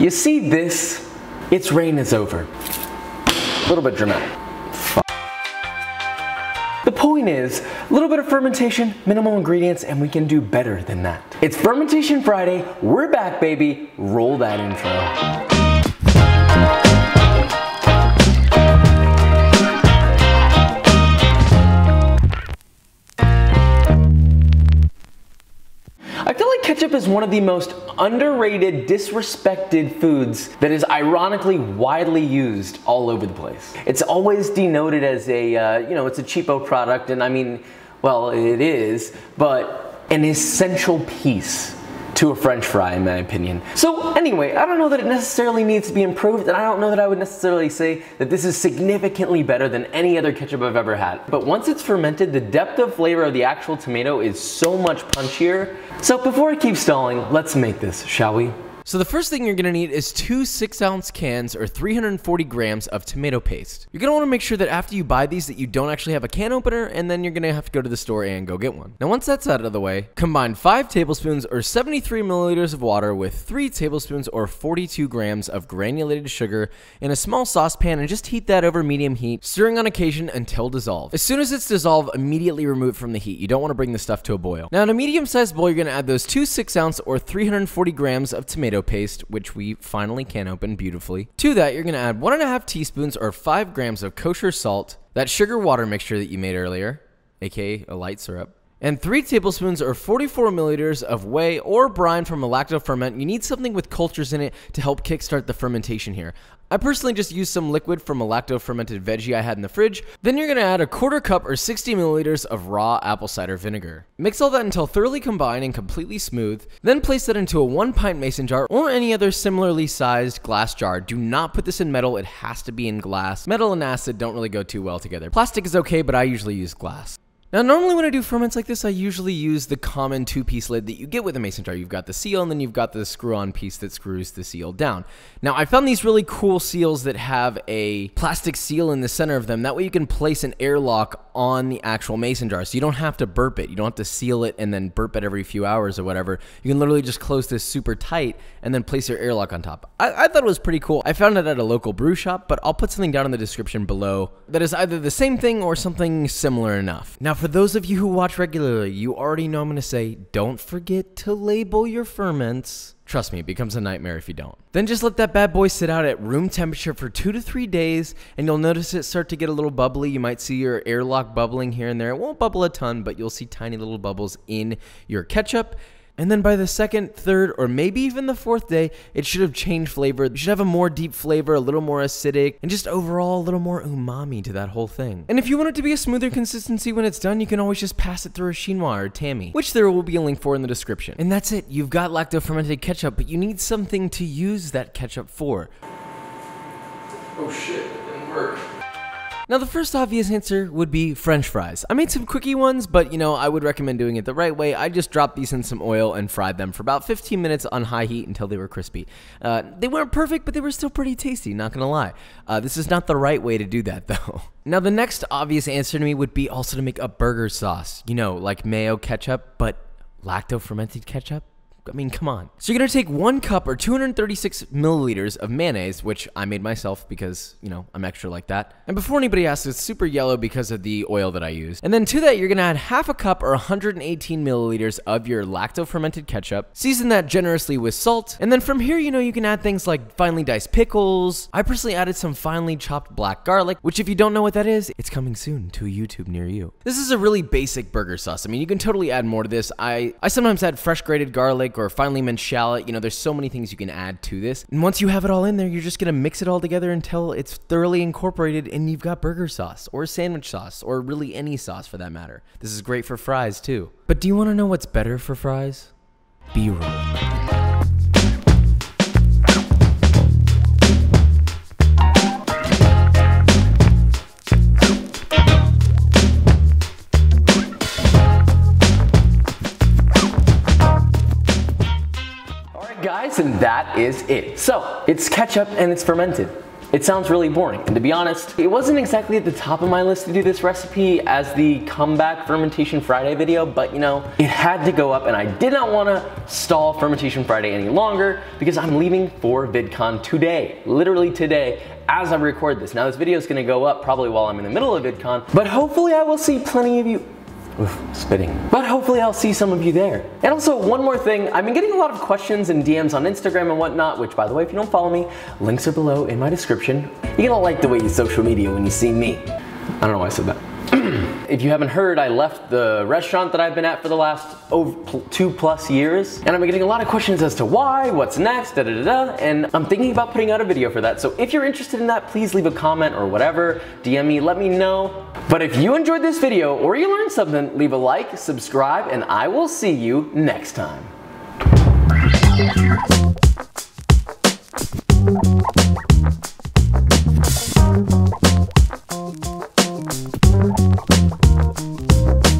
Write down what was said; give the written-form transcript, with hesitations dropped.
You see this? Its reign is over. A little bit dramatic. The point is, a little bit of fermentation, minimal ingredients, and we can do better than that. It's Fermentation Friday, we're back baby, roll that intro. I feel like ketchup is one of the most underrated, disrespected foods that is ironically widely used all over the place. It's always denoted as a, it's a cheapo product, and I mean, well, it is, but an essential piece to a French fry, in my opinion. So anyway, I don't know that it necessarily needs to be improved, and I don't know that I would necessarily say that this is significantly better than any other ketchup I've ever had. But once it's fermented, the depth of flavor of the actual tomato is so much punchier. So before I keep stalling, let's make this, shall we? So the first thing you're gonna need is 2 6-ounce cans or 340 grams of tomato paste. You're gonna wanna make sure that after you buy these that you don't actually have a can opener, and then you're gonna have to go to the store and go get one. Now once that's out of the way, combine 5 tablespoons or 73 milliliters of water with 3 tablespoons or 42 grams of granulated sugar in a small saucepan and just heat that over medium heat, stirring on occasion until dissolved. As soon as it's dissolved, immediately remove it from the heat. You don't wanna bring the stuff to a boil. Now in a medium-sized bowl, you're gonna add those 2 6-ounce or 340 grams of tomato paste, which we finally can open beautifully. To that, you're gonna add 1.5 teaspoons or 5 grams of kosher salt, that sugar water mixture that you made earlier, aka a light syrup, and 3 tablespoons or 44 milliliters of whey or brine from a Lacto Ferment. You need something with cultures in it to help kickstart the fermentation here. I personally just used some liquid from a Lacto Fermented veggie I had in the fridge. Then you're gonna add a 1/4 cup or 60 milliliters of raw apple cider vinegar. Mix all that until thoroughly combined and completely smooth. Then place that into a 1-pint mason jar or any other similarly sized glass jar. Do not put this in metal, it has to be in glass. Metal and acid don't really go too well together. Plastic is okay, but I usually use glass. Now, normally when I do ferments like this, I usually use the common 2-piece lid that you get with a mason jar. You've got the seal, and then you've got the screw-on piece that screws the seal down. Now, I found these really cool seals that have a plastic seal in the center of them. That way you can place an airlock on the actual mason jar, so you don't have to burp it. You don't have to seal it and then burp it every few hours or whatever. You can literally just close this super tight and then place your airlock on top. I thought it was pretty cool. I found it at a local brew shop, but I'll put something down in the description below that is either the same thing or something similar enough. Now, for those of you who watch regularly, you already know I'm going to say, don't forget to label your ferments. Trust me, it becomes a nightmare if you don't. Then just let that bad boy sit out at room temperature for 2 to 3 days, and you'll notice it start to get a little bubbly. You might see your airlock bubbling here and there. It won't bubble a ton, but you'll see tiny little bubbles in your ketchup. And then by the 2nd, 3rd, or maybe even the 4th day, it should have changed flavor. It should have a more deep flavor, a little more acidic, and just overall a little more umami to that whole thing. And if you want it to be a smoother consistency when it's done, you can always just pass it through a chinois or tammy, which there will be a link for in the description. And that's it. You've got Lacto Fermented ketchup, but you need something to use that ketchup for. Oh shit, it didn't work. Now, the first obvious answer would be French fries. I made some quickie ones, but I would recommend doing it the right way. I just dropped these in some oil and fried them for about 15 minutes on high heat until they were crispy. They weren't perfect, but they were still pretty tasty, not gonna lie. This is not the right way to do that, though. Now, the next obvious answer to me would be also to make a burger sauce. Like mayo ketchup, but Lacto Fermented ketchup? I mean, come on. So you're gonna take 1 cup or 236 milliliters of mayonnaise, which I made myself because, I'm extra like that. And before anybody asks, it's super yellow because of the oil that I used. And then to that, you're gonna add 1/2 cup or 118 milliliters of your Lacto Fermented ketchup. Season that generously with salt. And then from here, you can add things like finely diced pickles. I personally added some finely chopped black garlic, which if you don't know what that is, it's coming soon to a YouTube near you. This is a really basic burger sauce. I mean, you can totally add more to this. I sometimes add fresh grated garlic or finely minced shallot. There's so many things you can add to this. And once you have it all in there, you're just gonna mix it all together until it's thoroughly incorporated and you've got burger sauce or sandwich sauce or really any sauce for that matter. This is great for fries too. But do you wanna know what's better for fries? B-roll. Guys, and that is it. So, it's ketchup and it's fermented. It sounds really boring, and to be honest, it wasn't exactly at the top of my list to do this recipe as the comeback Fermentation Friday video, but you know, it had to go up, and I did not want to stall Fermentation Friday any longer because I'm leaving for VidCon today, literally today, as I record this. Now this video is going to go up probably while I'm in the middle of VidCon, but hopefully I will see plenty of you. Oof, spitting. But hopefully I'll see some of you there. And also one more thing, I've been getting a lot of questions and DMs on Instagram and whatnot, which by the way, if you don't follow me, links are below in my description. You're gonna like the way you social media when you see me. I don't know why I said that. If you haven't heard, I left the restaurant that I've been at for the last 2+ years, and I've been getting a lot of questions as to why, what's next, and I'm thinking about putting out a video for that. So if you're interested in that, please leave a comment or whatever, DM me, let me know. But if you enjoyed this video or you learned something, leave a like, subscribe, and I will see you next time.